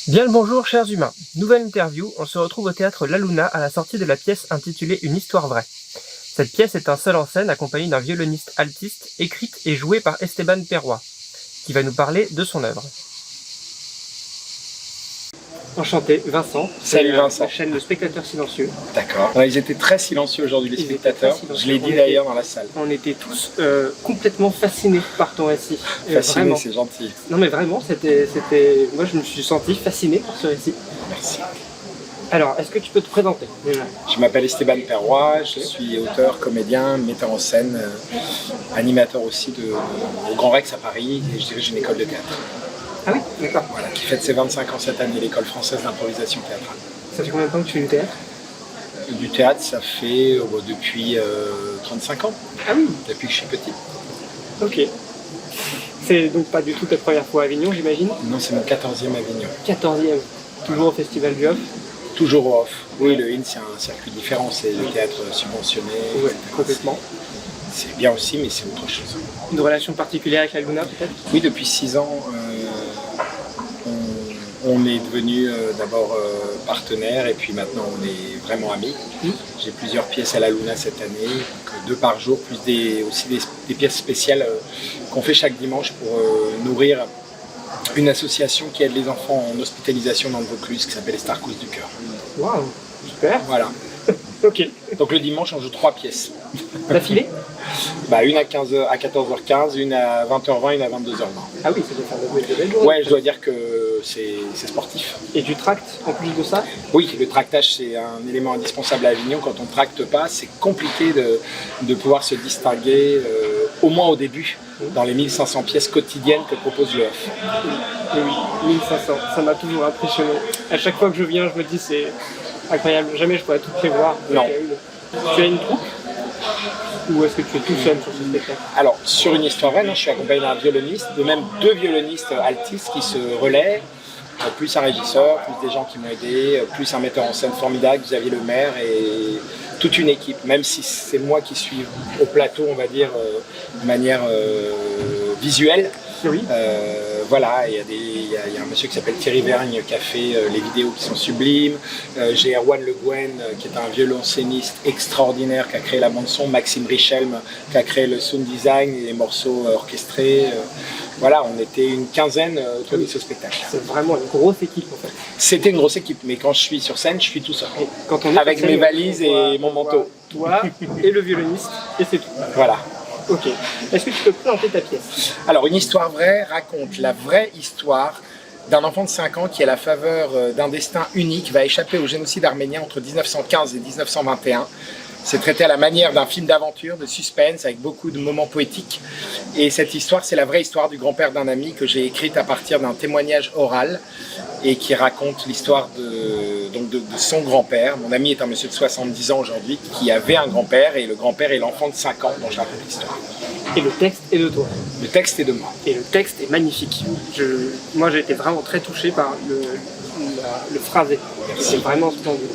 Bien le bonjour chers humains, nouvelle interview, on se retrouve au théâtre La Luna à la sortie de la pièce intitulée Une histoire vraie. Cette pièce est un seul en scène accompagné d'un violoniste altiste, écrite et jouée par Esteban Perrois, qui va nous parler de son œuvre. Enchanté, Vincent. Salut Vincent. La chaîne Le Spectateur Silencieux. D'accord. Ils étaient très silencieux aujourd'hui les spectateurs, je l'ai dit d'ailleurs dans la salle. On était tous complètement fascinés par ton récit. Fasciné, c'est gentil. Non mais vraiment, moi je me suis senti fasciné par ce récit. Merci. Alors, est-ce que tu peux te présenter déjà ? Je m'appelle Esteban Perrois, je suis auteur, comédien, metteur en scène, animateur aussi au Grand Rex à Paris et je dirige une école de théâtre. Ah oui, d'accord. Voilà, qui fête ses 25 ans cette année, l'école française d'improvisation théâtrale. Ça fait combien de temps que tu fais du théâtre ? Du théâtre, ça fait depuis 35 ans. Ah oui. Depuis que je suis petit. Ok. C'est donc pas du tout ta première fois à Avignon, j'imagine ? Non, c'est mon 14e Avignon. 14e. Toujours au Festival du Off ? Toujours au Off. Oui, le IN, c'est un circuit différent, c'est le théâtre subventionné. Ouais, complètement. C'est bien aussi, mais c'est autre chose. Une relation particulière avec la Luna, peut-être ? Oui, depuis 6 ans, on est devenus d'abord partenaires et puis maintenant on est vraiment amis. J'ai plusieurs pièces à la Luna cette année, donc 2 par jour, plus aussi des pièces spéciales qu'on fait chaque dimanche pour nourrir une association qui aide les enfants en hospitalisation dans le Vaucluse qui s'appelle les Starcousses du Cœur. Waouh, super. Voilà. Ok. Donc le dimanche on joue 3 pièces. D'affilée ? Une à 14h15, une à 20h20, une à 22h20. Ah oui, ça doit faire de belles journées. Ouais, je dois dire que c'est sportif. Et du tract en plus de ça ? Oui, le tractage c'est un élément indispensable à Avignon. Quand on ne tracte pas, c'est compliqué de pouvoir se distinguer, au moins au début, dans les 1500 pièces quotidiennes que propose le Off. Oui, 1500, ça m'a toujours impressionné. À chaque fois que je viens, je me dis c'est incroyable, jamais je pourrais toutes les voir. Non. Tu as une troupe ? Ou est-ce que tu es tout seul sur ce spectacle ? Alors, sur Une histoire vraie, je suis accompagné d'un violoniste, de même 2 violonistes altistes qui se relaient, plus un régisseur, plus des gens qui m'ont aidé, plus un metteur en scène formidable, Xavier Lemaire, et toute une équipe, même si c'est moi qui suis au plateau, on va dire, de manière visuelle. Oui. Voilà, il y a un monsieur qui s'appelle Thierry Vergne qui a fait les vidéos qui sont sublimes. J'ai Erwan Le Guen qui est un violoncelliste extraordinaire qui a créé la bande-son. Maxime Richelme qui a créé le sound design et les morceaux orchestrés. Voilà, on était une quinzaine autour de ce spectacle. C'est vraiment une grosse équipe en fait. C'était une grosse équipe, mais quand je suis sur scène, je suis tout seul. Et quand on est avec mes valises et mon manteau. Toi et le violoniste, et c'est tout. Voilà. Ok. Est-ce que tu peux présenter ta pièce ? Alors, Une histoire vraie raconte la vraie histoire d'un enfant de 5 ans qui, à la faveur d'un destin unique, va échapper au génocide arménien entre 1915 et 1921. C'est traité à la manière d'un film d'aventure, de suspense, avec beaucoup de moments poétiques. Et cette histoire, c'est la vraie histoire du grand-père d'un ami que j'ai écrite à partir d'un témoignage oral et qui raconte l'histoire de son grand-père. Mon ami est un monsieur de 70 ans aujourd'hui qui avait un grand-père et le grand-père est l'enfant de 5 ans dont je raconte l'histoire. Et le texte est de toi. Le texte est de moi. Et le texte est magnifique. Moi j'ai été vraiment très touché par le phrasé. C'est vraiment splendide.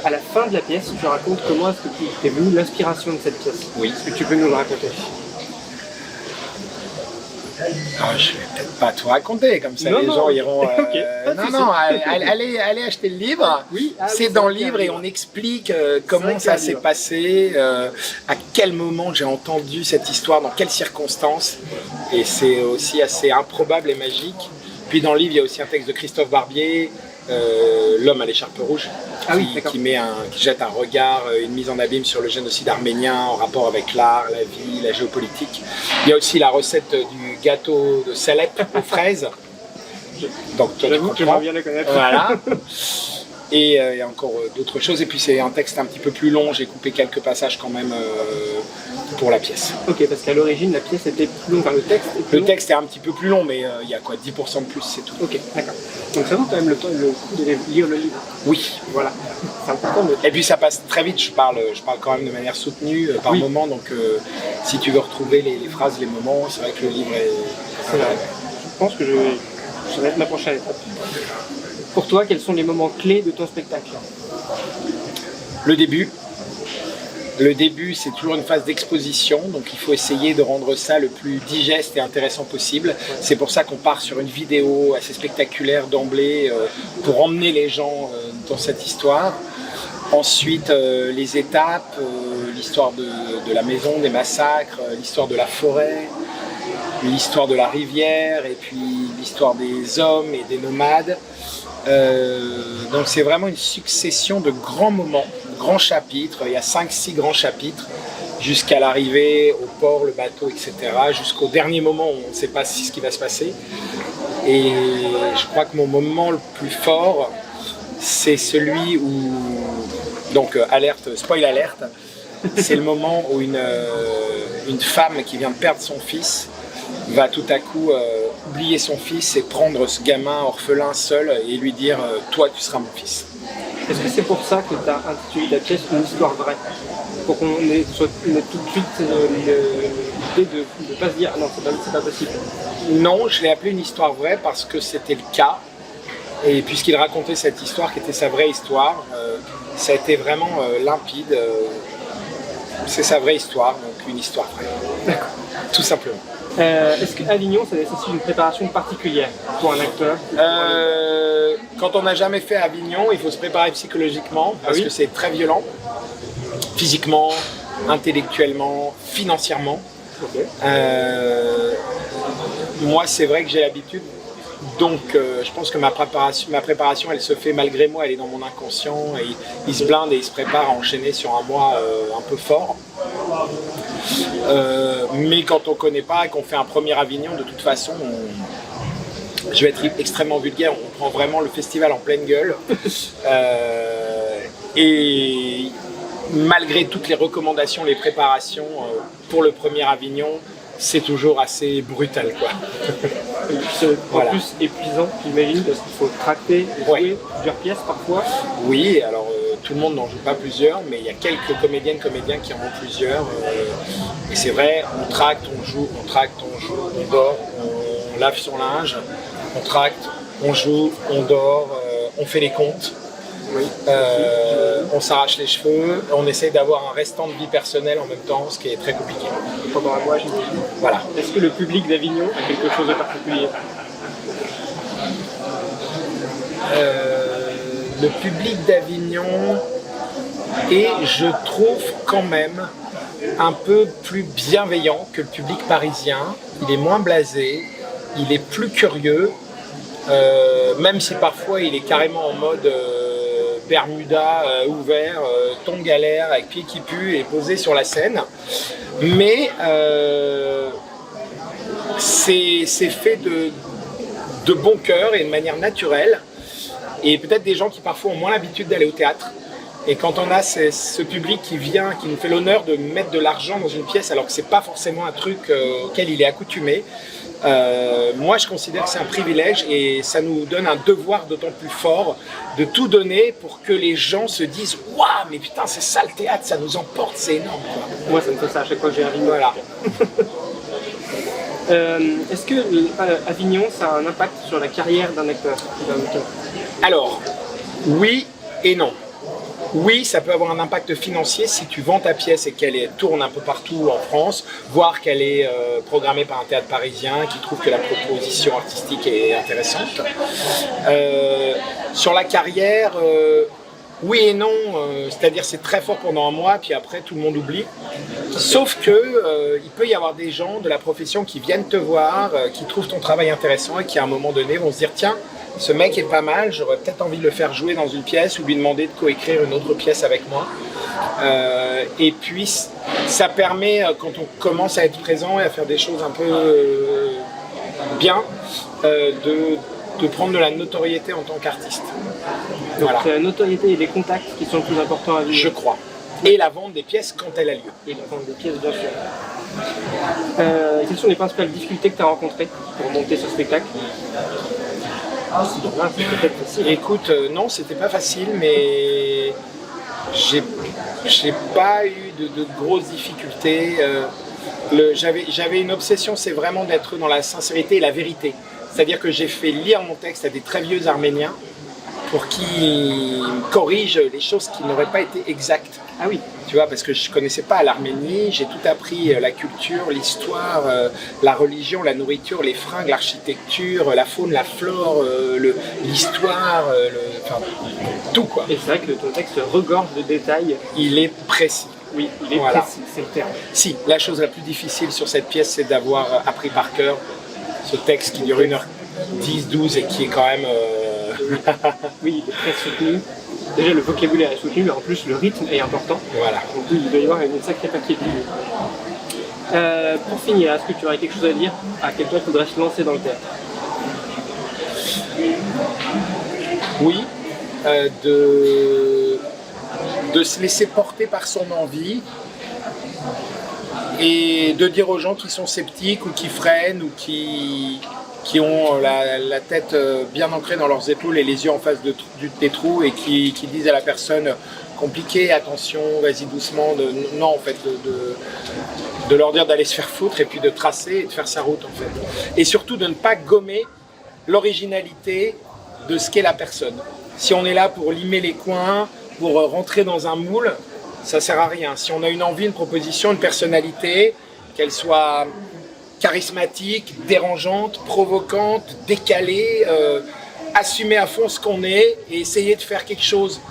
À la fin de la pièce, tu racontes comment est-ce que t'es venu l'inspiration de cette pièce. Oui. Est-ce que tu peux nous le raconter ? Alors, je vais peut-être pas tout raconter, comme ça non, les gens iront... Okay. Allez acheter le livre. Oui. C'est dans le livre et on explique comment ça s'est passé, à quel moment j'ai entendu cette histoire, dans quelles circonstances. Et c'est aussi assez improbable et magique. Puis dans le livre, il y a aussi un texte de Christophe Barbier, L'homme à l'écharpe rouge, qui jette un regard, une mise en abîme sur le génocide arménien en rapport avec l'art, la vie, la géopolitique. Il y a aussi la recette du gâteau de Salep aux fraises. Donc toi, j'avoue que j'aimerais bien la connaître. Voilà. Et il y a encore d'autres choses. Et puis c'est un texte un petit peu plus long. J'ai coupé quelques passages quand même pour la pièce. Ok, parce qu'à l'origine, la pièce était plus longue, enfin le texte est plus long. Le texte est un petit peu plus long, mais il y a quoi, 10% de plus, c'est tout. Ok, d'accord. Donc ça vaut quand même le coup de lire le livre. Oui. Voilà. C'est important de... Et puis ça passe très vite. Je parle quand même de manière soutenue par moment. Donc si tu veux retrouver les phrases, les moments, c'est vrai que le livre est... C'est vrai. Je pense que ça va être ma prochaine étape. Pour toi, quels sont les moments clés de ton spectacle ? Le début, Le début, c'est toujours une phase d'exposition, donc il faut essayer de rendre ça le plus digeste et intéressant possible. C'est pour ça qu'on part sur une vidéo assez spectaculaire d'emblée pour emmener les gens dans cette histoire. Ensuite, les étapes, l'histoire de la maison, des massacres, l'histoire de la forêt, l'histoire de la rivière et puis l'histoire des hommes et des nomades. Donc c'est vraiment une succession de grands moments, grands chapitres. Il y a 5-6 grands chapitres jusqu'à l'arrivée au port, le bateau, etc. Jusqu'au dernier moment où on ne sait pas ce qui va se passer. Et je crois que mon moment le plus fort, c'est celui où, donc alerte, spoil alerte, c'est le moment où une femme qui vient de perdre son fils va tout à coup oublier son fils et prendre ce gamin orphelin seul et lui dire toi tu seras mon fils. Est-ce que c'est pour ça que tu as intitulé la pièce Une histoire vraie? Pour qu'on ait tout de suite l'idée de ne pas se dire non, c'est pas possible. Non, je l'ai appelé Une histoire vraie parce que c'était le cas. Et puisqu'il racontait cette histoire qui était sa vraie histoire, ça a été vraiment limpide. C'est sa vraie histoire, donc une histoire vraie. D'accord. Tout simplement. Est-ce qu'Avignon, ça nécessite une préparation particulière pour un acteur? Quand on n'a jamais fait Avignon, il faut se préparer psychologiquement parce que c'est très violent, physiquement, intellectuellement, financièrement. Okay. Moi, c'est vrai que j'ai l'habitude, donc je pense que ma préparation, elle se fait malgré moi, elle est dans mon inconscient. Et il se blinde et il se prépare à enchaîner sur un mois un peu fort. Mais quand on ne connaît pas et qu'on fait un premier Avignon, de toute façon, je vais être extrêmement vulgaire, on prend vraiment le festival en pleine gueule. Et malgré toutes les recommandations, les préparations pour le premier Avignon, c'est toujours assez brutal, quoi. C'est en plus épuisant, j'imagine, parce qu'il faut tracter et jouer plusieurs pièces parfois. Oui, alors tout le monde n'en joue pas plusieurs, mais il y a quelques comédiens qui en ont plusieurs. Et c'est vrai, on tracte, on joue, on tracte, on joue, on dort, on lave son linge, on tracte, on joue, on dort, on fait les comptes. Oui. On s'arrache les cheveux, on essaie d'avoir un restant de vie personnelle en même temps, ce qui est très compliqué. Pendant un mois, j'imagine. Voilà. Est-ce que le public d'Avignon a quelque chose de particulier? Le public d'Avignon est, je trouve, quand même un peu plus bienveillant que le public parisien. Il est moins blasé, il est plus curieux, même si parfois il est carrément en mode Bermuda ouvert, ton galère avec pied qui pue et posé sur la scène. Mais c'est fait de bon cœur et de manière naturelle. Et peut-être des gens qui parfois ont moins l'habitude d'aller au théâtre. Et quand on a ce public qui vient, qui nous fait l'honneur de mettre de l'argent dans une pièce alors que c'est pas forcément un truc auquel il est accoutumé, moi je considère que c'est un privilège et ça nous donne un devoir d'autant plus fort de tout donner pour que les gens se disent « Waouh, mais putain, c'est ça le théâtre, ça nous emporte, c'est énorme !» Moi ça me fait ça à chaque fois que j'ai Avignon. Voilà. Est-ce que Avignon, ça a un impact sur la carrière d'un acteur? Alors, oui et non. Oui, ça peut avoir un impact financier si tu vends ta pièce et qu'elle tourne un peu partout en France, voire qu'elle est programmée par un théâtre parisien qui trouve que la proposition artistique est intéressante. Sur la carrière, oui et non, c'est-à-dire c'est très fort pendant un mois, puis après tout le monde oublie. Sauf que il peut y avoir des gens de la profession qui viennent te voir, qui trouvent ton travail intéressant et qui à un moment donné vont se dire tiens, ce mec est pas mal, j'aurais peut-être envie de le faire jouer dans une pièce ou lui demander de coécrire une autre pièce avec moi. Et puis ça permet, quand on commence à être présent et à faire des choses un peu bien, de prendre de la notoriété en tant qu'artiste. Donc voilà. C'est la notoriété et les contacts qui sont le plus importants à vivre. Je crois. Et la vente des pièces quand elle a lieu. Et la vente des pièces, bien sûr. Quelles sont les principales difficultés que tu as rencontrées pour monter ce spectacle? C'est peut-être facile. Écoute, non, c'était pas facile, mais j'ai pas eu de grosses difficultés. J'avais une obsession, c'est vraiment d'être dans la sincérité et la vérité. C'est-à-dire que j'ai fait lire mon texte à des très vieux Arméniens pour qu'ils corrigent les choses qui n'auraient pas été exactes. Ah oui. Tu vois, parce que je ne connaissais pas l'Arménie, j'ai tout appris, la culture, l'histoire, la religion, la nourriture, les fringues, l'architecture, la faune, la flore, l'histoire, enfin, tout quoi. Et c'est vrai que ton texte regorge de détails. Il est précis. Oui, il est précis, c'est le terme. Si, la chose la plus difficile sur cette pièce, c'est d'avoir appris par cœur ce texte qui dure 1h10, 12 et qui est quand même... Oui, il est très soutenu. Déjà, le vocabulaire est soutenu, mais en plus, le rythme est important. Voilà. Donc, il doit y avoir une sacrée paquet de vidéos. Pour finir, est-ce que tu aurais quelque chose à dire à quelqu'un qui voudrait se lancer dans le théâtre? Oui, de se laisser porter par son envie et de dire aux gens qui sont sceptiques ou qui freinent ou qui ont la tête bien ancrée dans leurs épaules et les yeux en face des trous et qui disent à la personne compliquée, attention, vas-y doucement, non en fait, de leur dire d'aller se faire foutre et puis de tracer et de faire sa route en fait. Et surtout de ne pas gommer l'originalité de ce qu'est la personne. Si on est là pour limer les coins, pour rentrer dans un moule, ça sert à rien. Si on a une envie, une proposition, une personnalité, qu'elle soit charismatique, dérangeante, provocante, décalée, assumer à fond ce qu'on est et essayer de faire quelque chose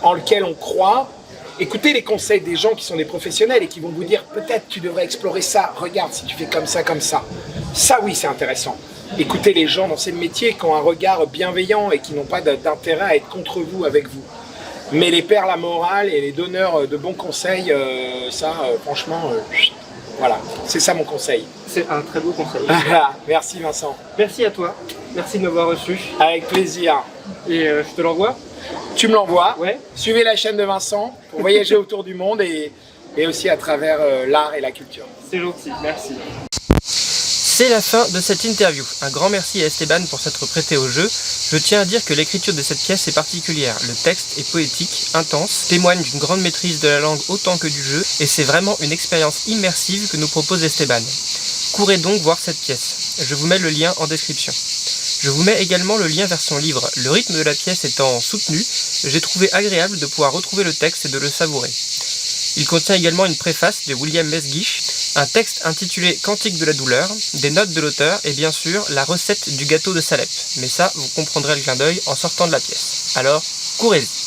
en lequel on croit. Écoutez les conseils des gens qui sont des professionnels et qui vont vous dire peut-être tu devrais explorer ça, regarde si tu fais comme ça. Ça oui c'est intéressant. Écoutez les gens dans ces métiers qui ont un regard bienveillant et qui n'ont pas d'intérêt à être contre vous, avec vous. Mais les perles à morale et les donneurs de bons conseils, franchement, voilà, c'est ça mon conseil. C'est un très beau conseil. Merci Vincent. Merci à toi, merci de m'avoir reçu. Avec plaisir. Et je te l'envoie. Tu me l'envoies. Ouais. Suivez la chaîne de Vincent pour voyager autour du monde et aussi à travers l'art et la culture. C'est gentil, merci. C'est la fin de cette interview. Un grand merci à Esteban pour s'être prêté au jeu. Je tiens à dire que l'écriture de cette pièce est particulière. Le texte est poétique, intense, témoigne d'une grande maîtrise de la langue autant que du jeu, et c'est vraiment une expérience immersive que nous propose Esteban. Courez donc voir cette pièce. Je vous mets le lien en description. Je vous mets également le lien vers son livre. Le rythme de la pièce étant soutenu, j'ai trouvé agréable de pouvoir retrouver le texte et de le savourer. Il contient également une préface de William Mesguich, un texte intitulé Cantique de la douleur, des notes de l'auteur et bien sûr la recette du gâteau de Salep. Mais ça, vous comprendrez le clin d'œil en sortant de la pièce. Alors, courez-y!